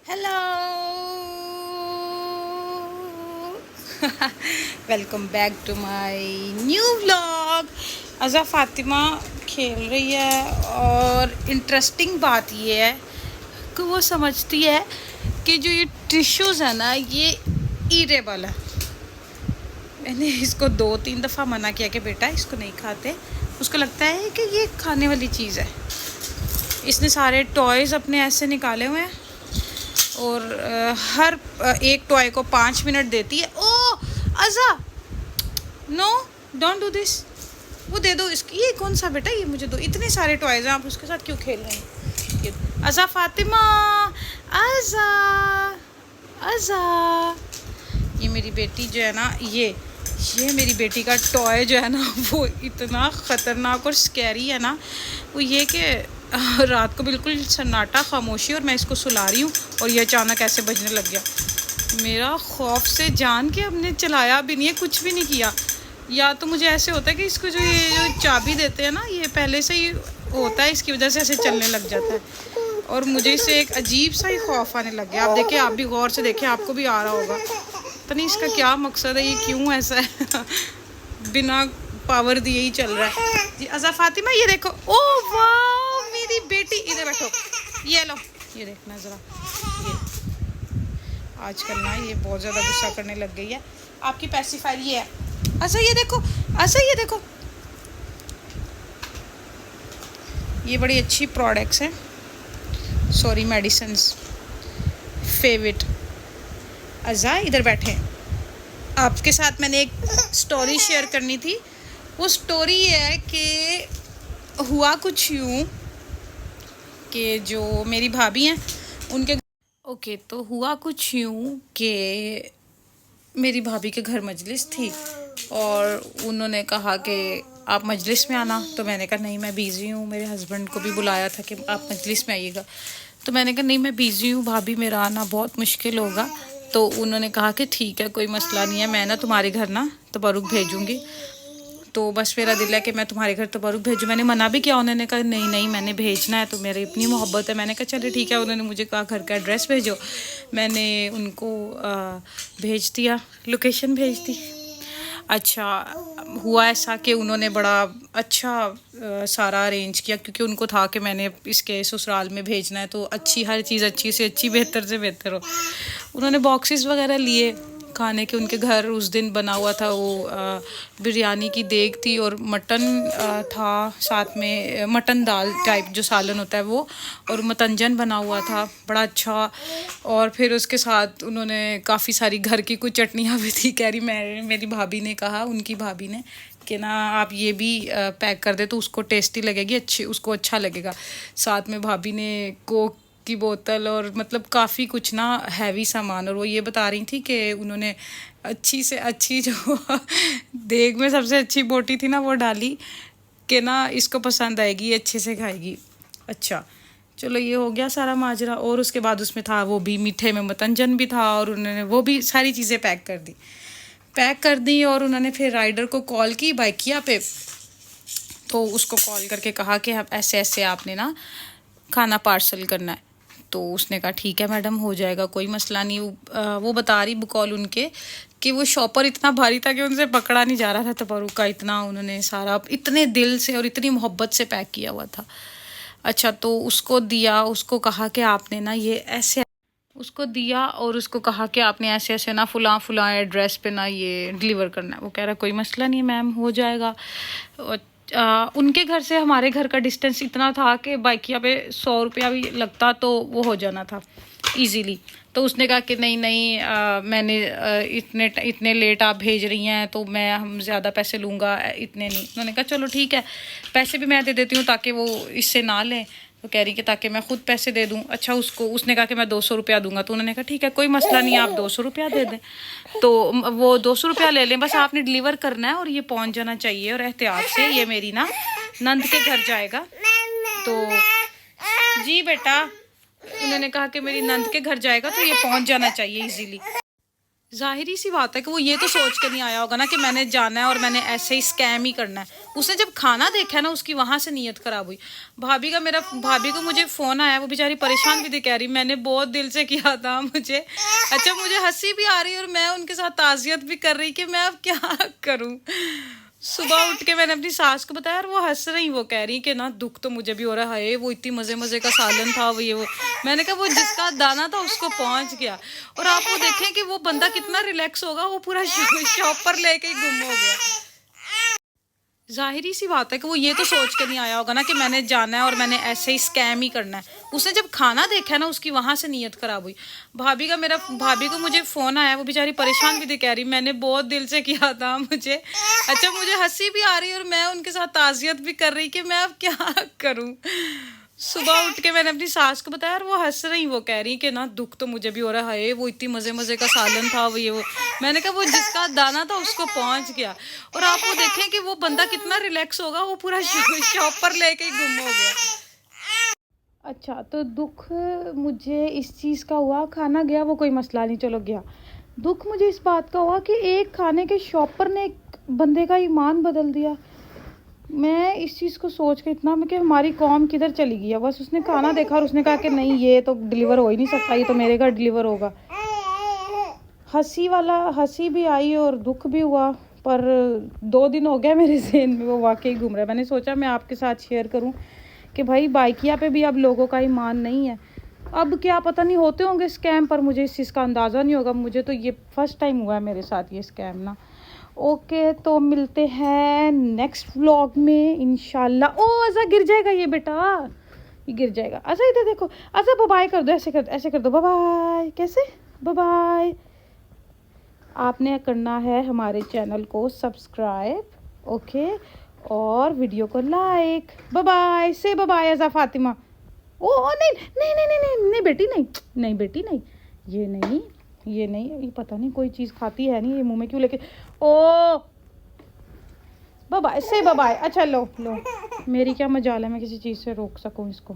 Hello. Welcome back to my new vlog. Aza Fatima खेल रही है और इंटरेस्टिंग बात ये है कि वो समझती है कि जो ये टिश्यूज़ है ना ये ईटेबल है। मैंने इसको 2-3 दफ़ा मना किया कि बेटा इसको नहीं खाते। उसको लगता है कि ये खाने वाली चीज़ है। इसने सारे टॉयज़ अपने ऐसे निकाले हुए हैं और हर एक टॉय को 5 मिनट देती है। ओ अज़ा, नो, डोंट डू दिस। वो दे दो इसकी। ये कौन सा बेटा, ये मुझे दो। इतने सारे टॉयज़ हैं, आप उसके साथ क्यों खेल रहे हैं? ये अज़ा फ़ातिमा, अज़ा, अज़ा। ये मेरी बेटी जो है ना, ये मेरी बेटी का टॉय जो है ना वो इतना ख़तरनाक और स्कैरी है ना। वो ये कि रात को बिल्कुल सन्नाटा खामोशी और मैं इसको सुला रही हूँ और ये अचानक ऐसे बजने लग गया। मेरा खौफ से जान के हमने चलाया भी नहीं है, कुछ भी नहीं किया। या तो मुझे ऐसे होता है कि इसको जो ये जो चाबी देते हैं ना, ये पहले से ही होता है, इसकी वजह से ऐसे चलने लग जाता है और मुझे इससे एक अजीब सा ही खौफ आने लग गया। आप देखिए, आप भी गौर से देखिए, आपको भी आ रहा होगा। पता नहीं इसका क्या मकसद है, ये क्यों ऐसा है बिना पावर दिए ही चल रहा है। जी अज़ा फ़ातिमा, ये देखो। ओ वाह मेरी बेटी, इधर बैठो, ये लो, ये देखना ज़रा। ये आजकल ना ये बहुत ज़्यादा गुस्सा करने लग गई है। आपकी पैसिफायर ये है। अच्छा ये देखो, अच्छा ये देखो, ये बड़ी अच्छी प्रोडक्ट्स हैं। Sorry medicines favourite. अज़ा इधर बैठे। आपके साथ मैंने एक स्टोरी शेयर करनी थी। वो स्टोरी ये है कि हुआ कुछ यूँ कि जो मेरी भाभी हैं उनके ओके, तो हुआ कुछ यूँ कि मेरी भाभी के घर मजलिस थी और उन्होंने कहा कि आप मजलिस में आना। तो मैंने कहा नहीं, मैं बिज़ी हूँ। मेरे हस्बैंड को भी बुलाया था कि आप मजलिस में आइएगा। तो मैंने कहा नहीं, मैं बिज़ी हूँ भाभी, मेरा आना बहुत मुश्किल होगा। तो उन्होंने कहा कि ठीक है, कोई मसला नहीं है, मैं ना तुम्हारे घर ना तबरुक भेजूँगी। तो बस मेरा दिल है कि मैं तुम्हारे घर तबरुक भेजूँ। मैंने मना भी किया, उन्होंने कहा नहीं नहीं मैंने भेजना है, तो मेरी इतनी मोहब्बत है। मैंने कहा चलो ठीक है। उन्होंने मुझे कहा घर का एड्रेस भेजो, मैंने उनको भेज दिया, लोकेशन भेज दी। अच्छा हुआ ऐसा कि उन्होंने बड़ा अच्छा सारा अरेंज किया, क्योंकि उनको था कि मैंने इसके ससुराल में भेजना है तो अच्छी हर चीज़ अच्छी से अच्छी, बेहतर से बेहतर हो। उन्होंने बॉक्सेस वगैरह लिए खाने के। उनके घर उस दिन बना हुआ था वो बिरयानी की देग थी और मटन था साथ में, मटन दाल टाइप जो सालन होता है वो, और मतंजन बना हुआ था बड़ा अच्छा। और फिर उसके साथ उन्होंने काफ़ी सारी घर की कुछ चटनियाँ भी थी। कह रही मेरी भाभी ने कहा, उनकी भाभी ने, कि ना आप ये भी पैक कर दे तो उसको टेस्टी लगेगी, अच्छी उसको अच्छा लगेगा। साथ में भाभी ने कोक की बोतल और मतलब काफ़ी कुछ ना हैवी सामान। और वो ये बता रही थी कि उन्होंने अच्छी से अच्छी जो देग में सबसे अच्छी बोटी थी ना वो डाली, कि ना इसको पसंद आएगी, ये अच्छे से खाएगी। अच्छा चलो, ये हो गया सारा माजरा। और उसके बाद उसमें था वो भी, मीठे में मतंजन भी था और उन्होंने वो भी सारी चीज़ें पैक कर दी। और उन्होंने फिर राइडर को कॉल की बाइकिया पे, तो उसको कॉल करके कहा कि आप ऐसे ऐसे आपने ना खाना पार्सल करना है। तो उसने कहा ठीक है मैडम, हो जाएगा, कोई मसला नहीं। वो बता रही बुकॉल उनके कि वो शॉपर इतना भारी था कि उनसे पकड़ा नहीं जा रहा था तबरुक का। इतना उन्होंने सारा इतने दिल से और इतनी मोहब्बत से पैक किया हुआ था। अच्छा तो उसको दिया, उसको कहा कि आपने ना ये ऐसे, उसको दिया और उसको कहा कि आपने ऐसे ऐसे ना फुला एड्रेस पे ना ये डिलीवर करना है। वो कह रहा कोई मसला नहीं मैम, हो जाएगा। और उनके घर से हमारे घर का डिस्टेंस इतना था कि बाइकिया पे 100 रुपया भी लगता तो वो हो जाना था इजीली। तो उसने कहा कि नहीं नहीं, मैंने इतने लेट आप भेज रही हैं तो मैं हम ज़्यादा पैसे लूँगा, इतने नहीं। उन्होंने कहा चलो ठीक है, पैसे भी मैं दे देती हूँ ताकि वो इससे ना लें। तो कह रही कि ताकि मैं खुद पैसे दे दूँ। अच्छा उसने कहा कि मैं 200 रुपया दूंगा। तो उन्होंने कहा ठीक है, कोई मसला नहीं, आप 200 रुपया दे दें। तो वो 200 रुपया ले लें, बस आपने डिलीवर करना है और ये पहुंच जाना चाहिए। और एहतियात से, ये मेरी ना नंद के घर जाएगा। तो जी बेटा, उन्होंने कहा कि मेरी नंद के घर जाएगा तो ये पहुंच जाना चाहिए इजीली। जाहिर सी बात है कि वो ये तो सोच के नहीं आया होगा ना कि मैंने जाना है और मैंने ऐसे ही स्कैम ही करना है। उसने जब खाना देखा है ना, उसकी वहां से नीयत खराब हुई। भाभी को मुझे फोन आया, वो बेचारी परेशान भी थी, कह रही मैंने बहुत दिल से किया था मुझे। अच्छा, मुझे हंसी भी आ रही और मैं उनके साथ ताज़ियत भी कर रही कि मैं अब क्या करूं। सुबह उठ के मैंने अपनी सास को बताया और वो हंस रही, वो कह रही कि ना दुख तो मुझे भी हो रहा है, वो इतनी मजे मजे का सालन था वो ये वो। मैंने कहा वो जिसका दाना था उसको पहुंच गया। और आप वो देखें कि वो बंदा कितना रिलैक्स होगा, वो पूरा शॉपर लेके ही गुम हो गया। जाहिर सी बात है कि वो ये तो सोच के नहीं आया होगा ना कि मैंने जाना है और मैंने ऐसे ही स्कैम ही करना है। उसने जब खाना देखा है ना, उसकी वहां से नीयत खराब हुई। भाभी को मुझे फोन आया, वो बेचारी परेशान भी थी, कह रही मैंने बहुत दिल से किया था मुझे। अच्छा, मुझे हंसी भी आ रही और मैं उनके साथ ताज़ियत भी कर रही कि मैं अब क्या करूं। सुबह उठ के मैंने अपनी सास को बताया और वो हंस रही, वो कह रही कि ना दुख तो मुझे भी हो रहा है, वो इतनी मजे मजे का सालन था वो ये वो। मैंने कहा वो जिसका दाना था उसको पहुंच गया। और आप वो देखें कि वो बंदा कितना रिलैक्स होगा, वो पूरा शॉपर लेके ही गुम हो गया। अच्छा, तो दुख मुझे इस चीज़ का हुआ, खाना गया वो कोई मसला नहीं, चलो गया। दुख मुझे इस बात का हुआ कि एक खाने के शॉपर ने एक बंदे का ईमान बदल दिया। मैं इस चीज़ को सोच के इतना मैं कि हमारी कौम किधर चली गई है। बस उसने खाना देखा और उसने कहा कि नहीं ये तो डिलीवर हो ही नहीं सकता, ये तो मेरे घर डिलीवर होगा। हंसी भी आई और दुख भी हुआ, पर 2 दिन हो गया मेरे ज़हन में वो वाकई घूम रहा है। मैंने सोचा मैं आपके साथ शेयर करूं कि भाई बाइकिया पे भी अब लोगों का ईमान नहीं है। अब क्या पता नहीं होते होंगे स्कैम, पर मुझे इस चीज़ का अंदाज़ा नहीं होगा। मुझे तो ये फर्स्ट टाइम हुआ है मेरे साथ ये स्कैम ना। ओके, तो मिलते हैं नेक्स्ट व्लॉग में इंशाल्लाह। ओ अज़ा गिर जाएगा ये बेटा, ये गिर जाएगा। अच्छा इधर देखो, अच्छा बाय बाय कर दो, ऐसे कर दो बाय बाय। कैसे बाय बाय? आपने करना है हमारे चैनल को सब्सक्राइब, ओके, और वीडियो को लाइक। बाय बाय से बाय बाय अज़ा फातिमा। ओ नहीं नहीं नहीं नहीं नहीं नहीं बेटी, नहीं नहीं बेटी, नहीं ये नहीं, ये नहीं, ये पता नहीं कोई चीज़ खाती है नहीं, ये मुंह में क्यों लेके। ओ बाय बाय से बाय बाय। अच्छा लो लो, मेरी क्या मजाल है मैं किसी चीज़ से रोक सकूं इसको।